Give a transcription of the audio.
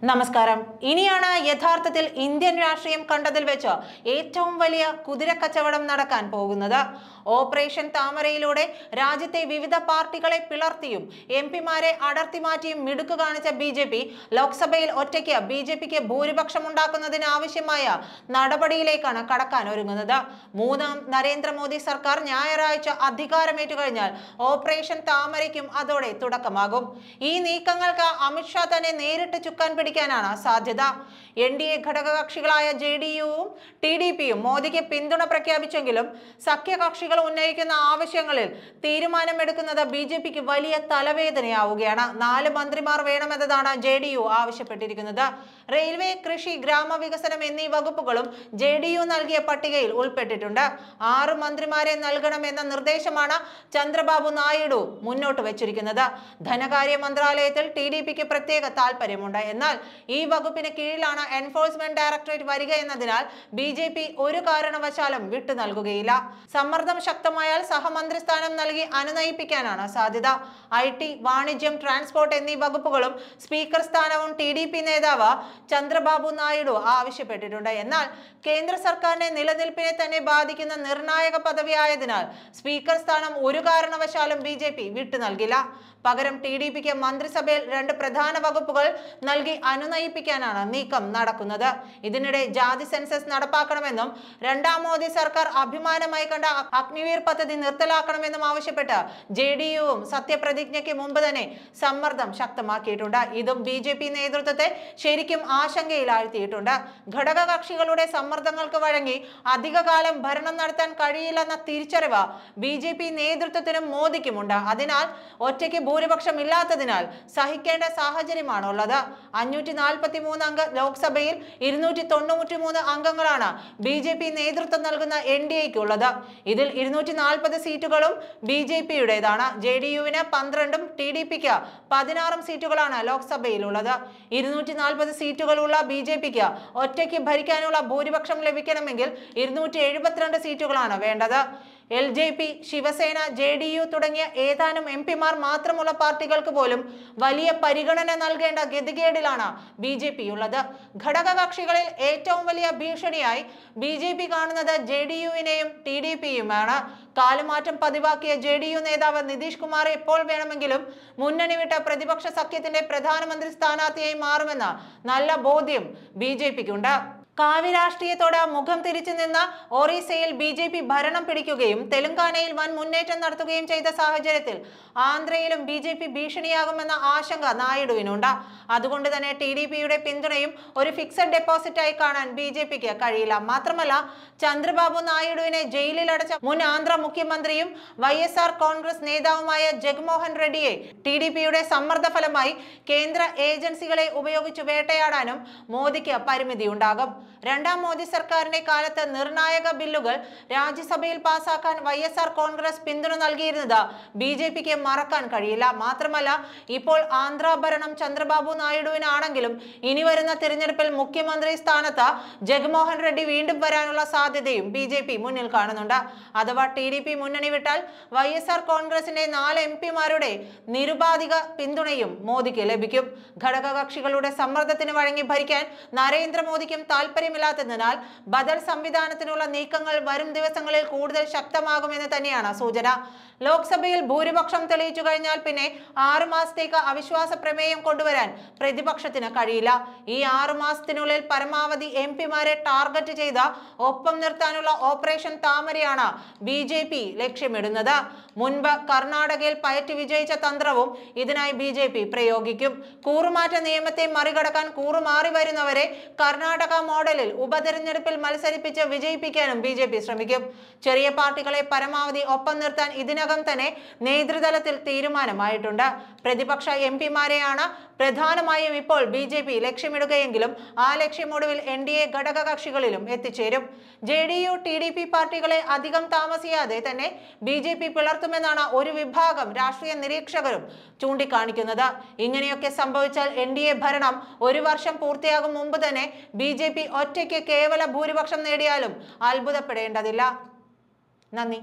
നമസ്കാരം. ഇനിയാണ് യഥാർത്ഥത്തിൽ ഇന്ത്യൻ രാഷ്ട്രീയം കണ്ടതിൽ വെച്ച് ഏറ്റവും വലിയ കുതിരക്കച്ചവടം നടക്കാൻ പോകുന്നത്. ഓപ്പറേഷൻ താമരയിലൂടെ രാജ്യത്തെ വിവിധ പാർട്ടികളെ പിളർത്തിയും എംപിമാരെ അടർത്തി മാറ്റിയും മിടുക്ക് കാണിച്ച ബി.ജെ.പി. ലോക്സഭയിൽ ഒറ്റയ്ക്ക് ബി.ജെ.പിക്ക് ഭൂരിപക്ഷം ഉണ്ടാക്കുന്നതിന് ആവശ്യമായ നടപടിയിലേക്കാണ് കടക്കാൻ ഒരുങ്ങുന്നത്. മൂന്നാം നരേന്ദ്രമോദി സർക്കാർ ഞായറാഴ്ച അധികാരമേറ്റു കഴിഞ്ഞാൽ ഓപ്പറേഷൻ താമരയ്ക്കും അതോടെ തുടക്കമാകും. ഈ നീക്കങ്ങൾക്ക് അമിത്ഷാ തന്നെ നേരിട്ട് ചുക്കാൻ പിടിക്കാനാണ് സാധ്യത. എൻ.ഡി.എ ഘടകകക്ഷികളായ ജെ.ഡി.യുവും ടി.ഡി.പിയും മോദിക്ക് പിന്തുണ പ്രഖ്യാപിച്ചെങ്കിലും സഖ്യകക്ഷികൾ ഉന്നയിക്കുന്ന ആവശ്യങ്ങളിൽ തീരുമാനമെടുക്കുന്നത് ബി.ജെ.പിക്ക് വലിയ തലവേദനയാവുകയാണ്. 4 മന്ത്രിമാർ വേണമെന്നതാണ് ജെ.ഡി.യു ആവശ്യപ്പെട്ടിരിക്കുന്നത്. റെയിൽവേ, കൃഷി, ഗ്രാമവികസനം എന്നീ വകുപ്പുകളും ജെ.ഡി.യു നൽകിയ പട്ടികയിൽ ഉൾപ്പെട്ടിട്ടുണ്ട്. 6 മന്ത്രിമാരെ നൽകണമെന്ന നിർദ്ദേശമാണ് ചന്ദ്രബാബു നായിഡു മുന്നോട്ട് വെച്ചിരിക്കുന്നത്. ധനകാര്യ മന്ത്രാലയത്തിൽ ടി.ഡി.പിക്ക് പ്രത്യേക താൽപര്യമുണ്ട്. എന്നാൽ ഈ വകുപ്പിന് കീഴിലാണ് എൻഫോഴ്സ്മെന്റ് ഡയറക്ടറേറ്റ് വരിക എന്നതിനാൽ ബി.ജെ.പി. ഒരു കാരണവശാലും വിട്ടു നൽകുകയില്ല. സമ്മർദ്ദം ശക്തമായാൽ സഹമന്ത്രി സ്ഥാനം നൽകി അനുനയിപ്പിക്കാനാണ് സാധ്യത. ഐ.ടി, വാണിജ്യം, ട്രാൻസ്പോർട്ട് എന്നീ വകുപ്പുകളും സ്പീക്കർ സ്ഥാനവും ടി.ഡി.പി നേതാവ് ചന്ദ്രബാബു നായിഡു ആവശ്യപ്പെട്ടിട്ടുണ്ട്. എന്നാൽ കേന്ദ്ര സർക്കാരിന്റെ നിലനിൽപ്പിനെ തന്നെ ബാധിക്കുന്ന നിർണായക പദവിയായതിനാൽ സ്പീക്കർ സ്ഥാനം ഒരു കാരണവശാലും ബി.ജെ.പി. വിട്ടു നൽകില്ല. പകരം ടി.ഡി.പിക്ക് മന്ത്രിസഭയിൽ 2 പ്രധാന വകുപ്പുകൾ നൽകി അനുനയിപ്പിക്കാനാണ് നീക്കം നടക്കുന്നത്. ഇതിനിടെ ജാതി സെൻസസ് നടപ്പാക്കണമെന്നും 2ാം മോദി സർക്കാർ അഭിമാനമായി കണ്ട അഗ്നിവീർ പദ്ധതി നിർത്തലാക്കണമെന്നും ആവശ്യപ്പെട്ട് ജെ.ഡി.യുവും സത്യപ്രതിജ്ഞയ്ക്ക് മുമ്പ് തന്നെ സമ്മർദ്ദം ശക്തമാക്കിയിട്ടുണ്ട്. ഇതും ബി.ജെ.പി. നേതൃത്വത്തെ ശരിക്കും ആശങ്കയിലാഴ്ത്തിയിട്ടുണ്ട്. ഘടകകക്ഷികളുടെ സമ്മർദ്ദങ്ങൾക്ക് വഴങ്ങി അധികകാലം ഭരണം നടത്താൻ കഴിയില്ലെന്ന തിരിച്ചറിവ് ബി.ജെ.പി. നേതൃത്വത്തിനും മോദിക്കുമുണ്ട്. അതിനാൽ ഒറ്റയ്ക്ക് ഭൂരിപക്ഷം ഇല്ലാത്തതിനാൽ സഹിക്കേണ്ട സാഹചര്യമാണുള്ളത്. 543 അംഗ ലോക്സഭയിൽ 293 അംഗങ്ങളാണ് ബി.ജെ.പി. നേതൃത്വം നൽകുന്ന എൻ.ഡി.എക്കുള്ളത്. ഇതിൽ 240 സീറ്റുകളും ബി.ജെ.പിയുടേതാണ്. ജെ.ഡി.യുവിന് 12ഉം ടി.ഡി.പിക്ക് 16 സീറ്റുകളാണ് ലോക്സഭയിലുള്ളത്. 240 സീറ്റുകളുള്ള ബി.ജെ.പിക്ക് ഒറ്റയ്ക്ക് ഭരിക്കാനുള്ള ഭൂരിപക്ഷം ലഭിക്കണമെങ്കിൽ 272 സീറ്റുകളാണ് വേണ്ടത്. എൽ.ജെ.പി, ശിവസേന, ജെ.ഡി.യു തുടങ്ങിയ ഏതാനും എംപിമാർ മാത്രമുള്ള പാർട്ടികൾക്ക് പോലും വലിയ പരിഗണന നൽകേണ്ട ഗതികേടിലാണ് ബി.ജെ.പി. ഉള്ളത്. ഘടകകക്ഷികളിൽ ഏറ്റവും വലിയ ഭീഷണിയായി ബി.ജെ.പി. കാണുന്നത് ജെ.ഡി.യുവിനെയും ടി.ഡി.പിയുമാണ്. കാലുമാറ്റം പതിവാക്കിയ ജെ.ഡി.യു നേതാവ് നിതീഷ് കുമാർ എപ്പോൾ വേണമെങ്കിലും മുന്നണി വിട്ട പ്രതിപക്ഷ സഖ്യത്തിന്റെ പ്രധാനമന്ത്രി സ്ഥാനാർത്ഥിയായി മാറുമെന്ന നല്ല ബോധ്യം ബി.ജെ.പിക്കുണ്ട്. കാവ്യ രാഷ്ട്രീയത്തോട് മുഖം തിരിച്ചു നിന്ന ഒറീസയിൽ ബി.ജെ.പി. ഭരണം പിടിക്കുകയും തെലങ്കാനയിൽ വൻ മുന്നേറ്റം നടത്തുകയും ചെയ്ത സാഹചര്യത്തിൽ ആന്ധ്രയിലും ബി.ജെ.പി. ഭീഷണിയാകുമെന്ന ആശങ്ക നായിഡുവിനുണ്ട്. അതുകൊണ്ട് തന്നെ ടി.ഡി.പിയുടെ പിന്തുണയും ഒരു ഫിക്സഡ് ഡെപ്പോസിറ്റായി കാണാൻ ബി.ജെ.പിക്ക് കഴിയില്ല. മാത്രമല്ല, ചന്ദ്രബാബു നായിഡുവിനെ ജയിലിലടച്ച മുൻ ആന്ധ്ര മുഖ്യമന്ത്രിയും വൈഎസ്ആർ കോൺഗ്രസ് നേതാവുമായ ജഗ്മോഹൻ റെഡ്ഡിയെ ടി.ഡി.പിയുടെ സമ്മർദ്ദ ഫലമായി കേന്ദ്ര ഏജൻസികളെ ഉപയോഗിച്ച് വേട്ടയാടാനും മോദിക്ക് പരിമിതിയുണ്ടാകും. 2ാം മോദി സർക്കാരിന്റെ കാലത്ത് നിർണായക ബില്ലുകൾ രാജ്യസഭയിൽ പാസാക്കാൻ വൈഎസ്ആർ കോൺഗ്രസ് പിന്തുണ നൽകിയിരുന്നത് ബി.ജെ.പിക്ക് മറക്കാൻ കഴിയില്ല. മാത്രമല്ല, ഇപ്പോൾ ആന്ധ്ര ഭരണം ചന്ദ്രബാബു നായിഡുവിനാണെങ്കിലും ഇനി വരുന്ന തിരഞ്ഞെടുപ്പിൽ മുഖ്യമന്ത്രി സ്ഥാനത്ത് ജഗ്മോഹൻ റെഡ്ഡി വീണ്ടും വരാനുള്ള സാധ്യതയും ബി.ജെ.പി. മുന്നിൽ കാണുന്നുണ്ട്. അഥവാ ടി.ഡി.പി. മുന്നണി വിട്ടാൽ വൈഎസ്ആർ കോൺഗ്രസിന്റെ 4 എംപിമാരുടെ നിരുപാധിക പിന്തുണയും മോദിക്ക് ലഭിക്കും. ഘടകകക്ഷികളുടെ സമ്മർദ്ദത്തിന് വഴങ്ങി ഭരിക്കാൻ നരേന്ദ്രമോദിക്കും താൽപര്യമില്ലാത്തതിനാൽ ബദൽ സംവിധാനത്തിനുള്ള നീക്കങ്ങൾ വരും ദിവസങ്ങളിൽ കൂടുതൽ ശക്തമാകുമെന്ന് തന്നെയാണ് സൂചന. ലോക്സഭയിൽ ഭൂരിപക്ഷം തെളിയിച്ചു കഴിഞ്ഞാൽ പിന്നെ 6 മാസത്തേക്ക് അവിശ്വാസ പ്രമേയം കൊണ്ടുവരാൻ പ്രതിപക്ഷത്തിന് കഴിയില്ല. ഈ 6 മാസത്തിനുള്ളിൽ പരമാവധി എംപിമാരെ ടാർഗറ്റ് ചെയ്ത് ഒപ്പം നിർത്താനുള്ള ഓപ്പറേഷൻ താമരയാണ് ബി.ജെ.പി. ലക്ഷ്യമിടുന്നത്. മുൻപ് കർണാടകയിൽ പയറ്റി വിജയിച്ച തന്ത്രവും ഇതിനായി ബി.ജെ.പി. പ്രയോഗിക്കും. കൂറുമാറ്റ നിയമത്തെ മറികടക്കാൻ കൂറുമാറി വരുന്നവരെ കർണാടക മോഡലിൽ ഉപതെരഞ്ഞെടുപ്പിൽ മത്സരിപ്പിച്ച് വിജയിപ്പിക്കാനും ബി.ജെ.പി. ശ്രമിക്കും. ചെറിയ പാർട്ടികളെ പരമാവധി ഒപ്പം നിർത്താൻ ഇതിനകം തന്നെ നേതൃതലത്തിൽ തീരുമാനമായിട്ടുണ്ട്. പ്രതിപക്ഷ എംപിമാരെയാണ് പ്രധാനമായും ഇപ്പോൾ ബി.ജെ.പി. ലക്ഷ്യമിടുകയെങ്കിലും ആ ലക്ഷ്യമൊടുവിൽ എൻ.ഡി.എ ഘടകകക്ഷികളിലും എത്തിച്ചേരും. ജെ.ഡി.യു, ടി.ഡി.പി. പാർട്ടികളെ അധികം താമസിയാതെ തന്നെ ബി.ജെ.പി. പിളർത്തുമെന്നാണ് ഒരു വിഭാഗം രാഷ്ട്രീയ നിരീക്ഷകരും ചൂണ്ടിക്കാണിക്കുന്നത്. ഇങ്ങനെയൊക്കെ സംഭവിച്ചാൽ എൻ.ഡി.എ ഭരണം 1 വർഷം പൂർത്തിയാകും മുമ്പ് തന്നെ ബി.ജെ.പി. ഒറ്റയ്ക്ക് കേവല ഭൂരിപക്ഷം നേടിയാലും അത്ഭുതപ്പെടേണ്ടതില്ല. നന്ദി.